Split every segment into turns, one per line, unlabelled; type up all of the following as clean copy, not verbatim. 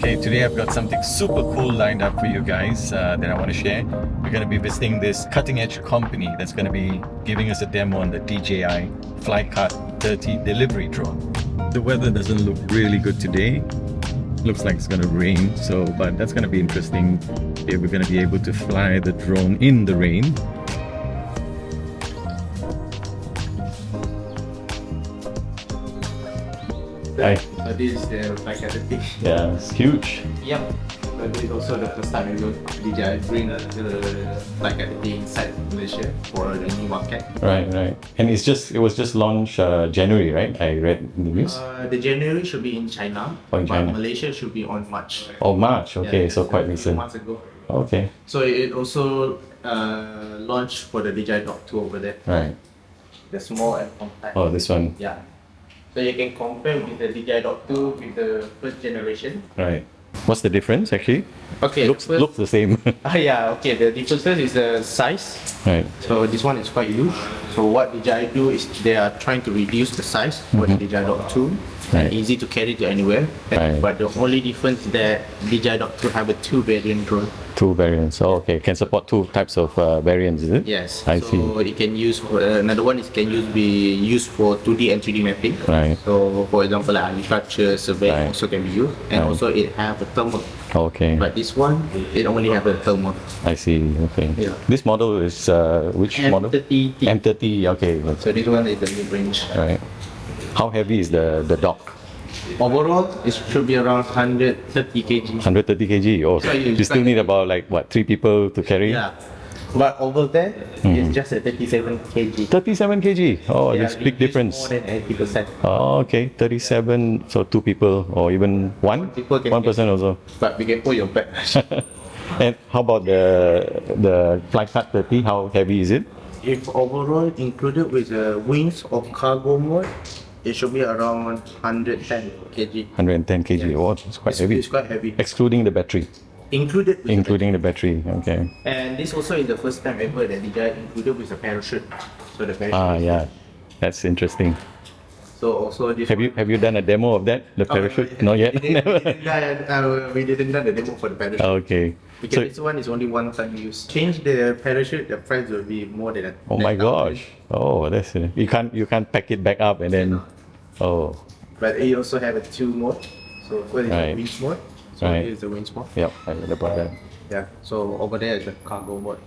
Okay, today I've got something super cool lined up for you guys that I want to share. We're going to be visiting this cutting edge company that's going to be giving us a demo on the DJI Flycart 30 delivery drone. The weather doesn't look really good today. Looks like it's going to rain, but that's going to be interesting. Okay, we're going to be able to fly the drone in the rain. Hi.
So this is the Flycart 30.
Yeah, it's huge.
Yep. So this is also the first time DJI bring the Flycart 30 inside Malaysia for the new market.
Right. And it was just launched January, right? I read in the news.
The January should be in China,
in China.
but Malaysia should be on March.
Oh, March. Okay, so quite
a few
recent.
months ago.
Okay.
So it also launched for the DJI Dock 2 over there.
Right.
The small and compact.
Oh, this one.
Yeah. So you can compare with the DJI Dock 2 with the first generation.
Right. What's the difference actually?
Okay.
Looks the same.
Yeah. Okay. The differences is the size.
Right.
So this one is quite huge. So what DJI do is they are trying to reduce the size for the DJI Dock 2
Right.
and easy to carry to anywhere.
Right.
But the only difference is that DJI Dock 2 have a 2 variant drone.
Two variants. Oh, okay. Can support two types of variants, is it?
Yes.
I
so
see.
it can use for another one is be used for 2D and 3D mapping.
Right.
So for example, like agriculture, surveying
Right.
also can be used, and
Right.
also it have a thermal.
Okay.
But this one, it only have a thermal.
I see. Okay.
Yeah.
This model is which model?
M30T.
M30. Okay.
So this one is the mid-range.
Right. How heavy is the dock?
Overall, it should be around 130 kg.
130 kg. Oh,
So
you still need about like what, 3 people to carry?
Yeah. But over there, it's just a 37 kg.
37 kg. Oh,
Yeah,
there's big
it is
difference.
More than 80%.
Oh, okay. 37. So 2 people or even one
People can
one person also.
But we can pull your back.
And how about the Flycart 30? How heavy is it?
If overall included with the wings of cargo mode, it should be around 110 kg.
110 kg.
Yes.
Oh, it's quite heavy.
It's quite heavy.
Excluding the battery.
Included with
Including the battery. Okay.
And this also is the first time ever that DJI included with a parachute. So the parachute.
Ah, yeah. That's interesting.
So also this.
Have you done a demo of that? The parachute? Not yet.
We didn't done the demo for the parachute.
Okay.
Because
So,
this one is only one time use. Change the parachute, the price will be more than.
oh my gosh. Oh, that's you can't pack it back up and then. Oh,
But it also have a 2 mode. So what is
Right.
the wings mode? So
Right.
here's the wings mode.
yep. I read about that.
Yeah. So over there is the cargo mode.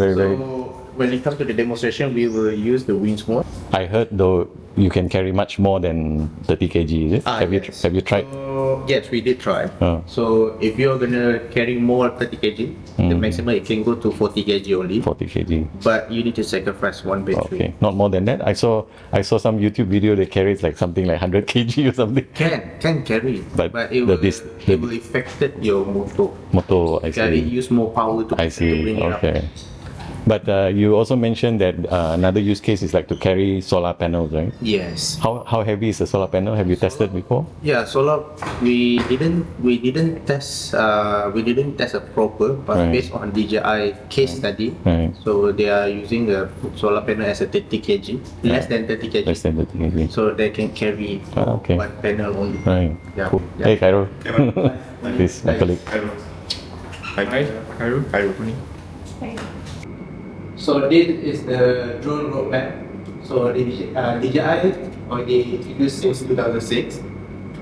Very.
So when it comes to the demonstration, we will use the wings mode.
I heard though you can carry much more than 30 kg. Is it? Have
Yes.
you tried?
So, yes, we did try.
Oh.
So if you're gonna carry more 30 kg, the maximum it can go to 40 kg only.
40 kg.
But you need to sacrifice one battery.
Okay, not more than that. I saw some YouTube video that carries like something like 100 kg or something.
Can carry,
But
it
the
will
the-
affect your motor.
Motor, I
Yeah, it
see.
use more power to,
I
to
see.
bring it up.
Okay. But you also mentioned that another use case is like to carry solar panels, right?
Yes.
How heavy is the solar panel? Have you tested before?
Yeah, solar. We didn't test a proper, but
Right.
based on DJI case study.
Right.
So they are using the solar panel as a 30 kg, less than 30 kg.
Less than 30 kg.
So they can carry
Okay.
one panel only.
Right.
Yeah.
Cool.
Yeah.
Hey, Cairo. This my colleague.
Cairo. So this is the drone roadmap. So DJI already introduced since 2006,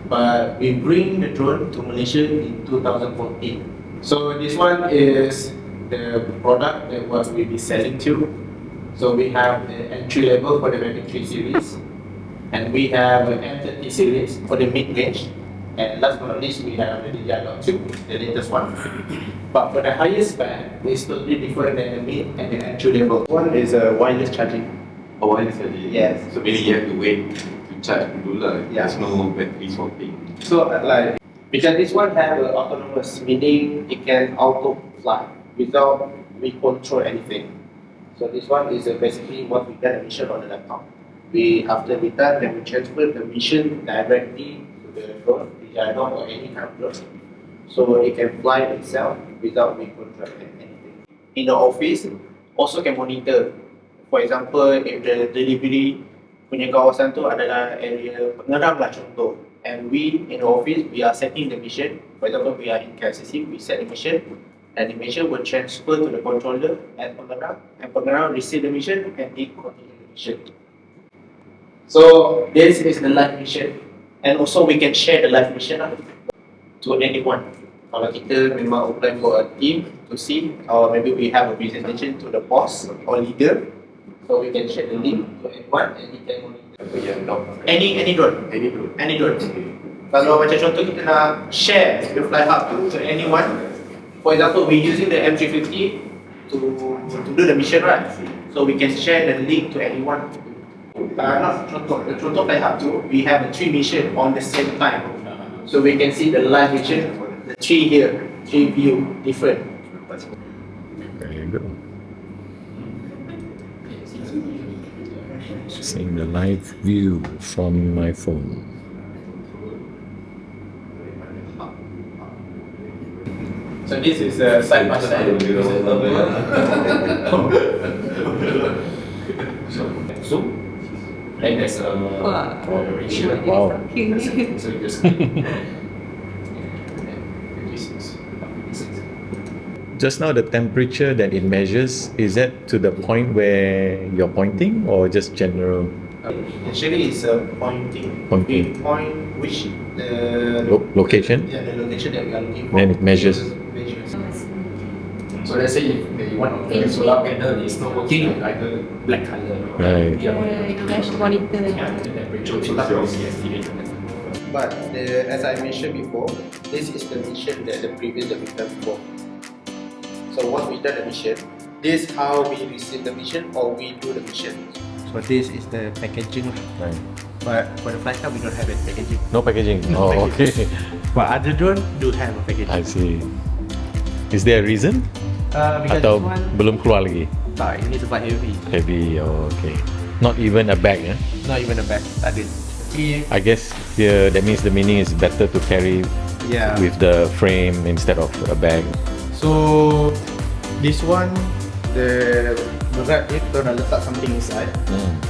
but we bring the drone to Malaysia in 2014. So this one is the product that what we'll be selling to. So we have the entry level for the Mavic 3 series, and we have the M30 series for the mid-range, and last but not least we have the DJI Dock 2, the latest one. But for the highest band, it's totally different than the mid and the entry level. One is a wireless charging.
Oh, wireless charging?
Yes.
So meaning you have to wait to charge dulu lah.
Yeah.
There's no battery swapping.
So like, because this one have autonomous, meaning it can auto fly without we control anything. So this one is basically what we done a mission on the laptop. After we done, then we transfer the mission directly to the drone, DJI drone or any kind of drone. So it can fly itself without we control anything. In the office, also can monitor. For example, if the delivery punya kawasan tu adalah area pengeram lah contoh, and we in the office, we are setting the mission. For example, we are in KLCC, we set the mission, and the mission will transfer to the controller at Pengerang, and Pengerang receive the mission and they continue the mission. So this is the live mission, and also we can share the live mission to anyone. Kalau kita memang apply for a team to see, or maybe we have a presentation to the boss or leader, so we can share the link to anyone and he can monitor. Any drone. Any drone. Kalau macam contoh kita nak share the fly hub to anyone, for example, we using the M350 to do the mission, right? So we can share the link to anyone. Not contoh fly hub tu, we have 3 mission on the same time. So we can see the live mission, the 3 here, 3 view, different.
Very good. Seeing the live view from my phone.
So this is side by side. Zoom. And there's a ratio.
Wow.
So you just
Just now, the temperature that it measures, is that to the point where you're pointing or just general?
Actually, it's a pointing.
Pointing.
We point which the
Location?
Yeah, the location that we are looking for.
Then it measures.
So let's say if one of the solar panel is not working, either black color or
Right.
Flash monitor.
the temperature is estimated.
But as I mentioned before, this is the mission that the previous that we done before. So once we done the mission, this is how we receive the mission or we do the mission. So this is the packaging.
Right.
But for the flight card, we don't have it packaging.
No packaging.
No
Oh,
packaging.
okay.
But other drone do have a packaging.
I see. Is there a reason?
Because
Atau
this one,
belum keluar lagi?
it needs to buy heavy.
Heavy. Oh, okay. Not even a bag, eh?
Not even a bag. Tak ada.
I guess that means the meaning is better to carry
Yeah.
with the frame instead of a bag.
So this one, the berat dia kita nak letak something inside.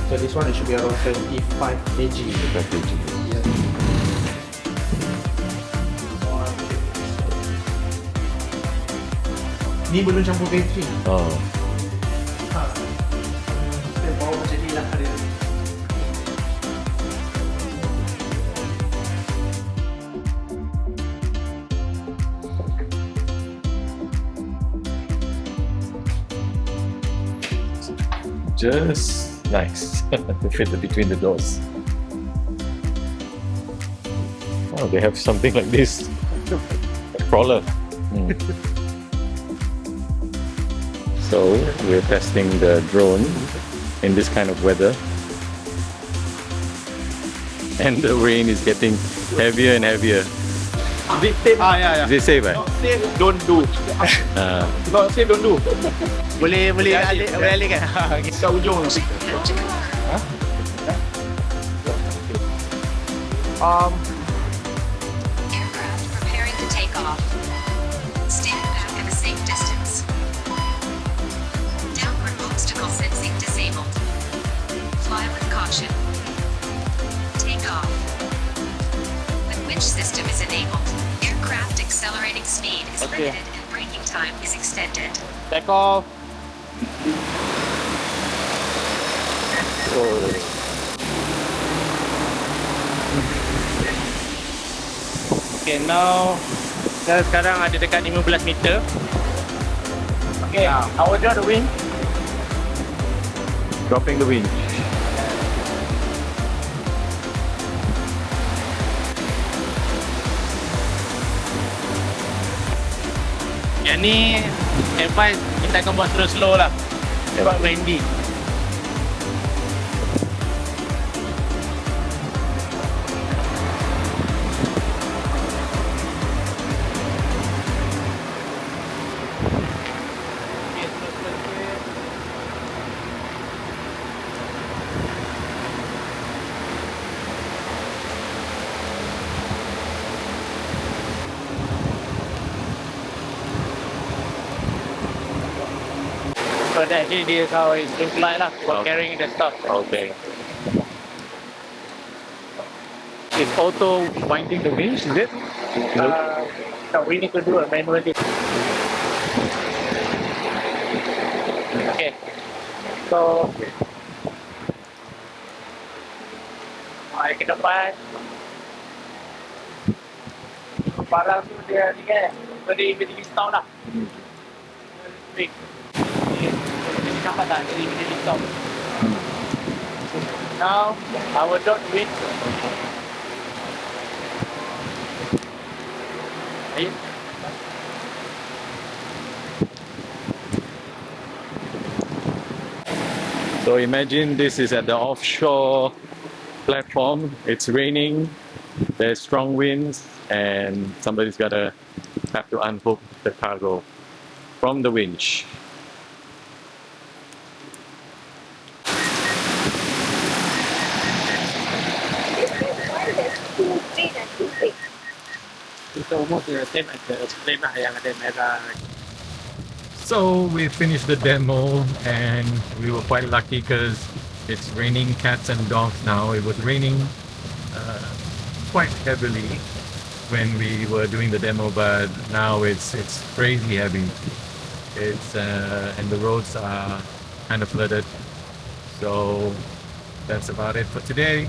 So this one it should be around 25 kg. Yeah. Ni belum campur bateri.
Oh.
Kita bawa macam ni lah dia.
Just nice to fit between the doors. Oh, they have something like this. A crawler. So we're testing the drone in this kind of weather. And the rain is getting heavier and heavier.
Yeah.
Is it safe? Eh?
Safe, don't do. Not safe, don't do. Boleh alih kan? Kat ujung.
Aircraft preparing to take off. Stand back at a safe distance. Downward obstacle sensing disabled. Fly with caution. Take off. The winch system is enabled. Aircraft accelerating speed is limited and braking time is extended.
Take off.
Okay, now kita sekarang ada dekat 15 meter. Okay, I will draw the wing.
Dropping the winch.
Yang ni advice kita akan buat slow lah. Sebab windy. So that actually is how it's in flight lah, for carrying the stuff.
Okay. It's auto winding the winch, is it?
No, we need to do it manually. Okay. So, mari ke depan. Barang tu dia ni kan, beri stop dah. Beri. Ini nampak tak? Jadi beri stop. Now, our dot win. Ayun.
So imagine this is at the offshore platform. It's raining, there's strong winds, and somebody's gotta have to unhook the cargo from the winch.
It's almost the same as the plane lah yang ada merah.
So we finished the demo and we were quite lucky because it's raining cats and dogs now. It was raining quite heavily when we were doing the demo, but now it's crazy heavy. It's and the roads are kind of flooded. So that's about it for today.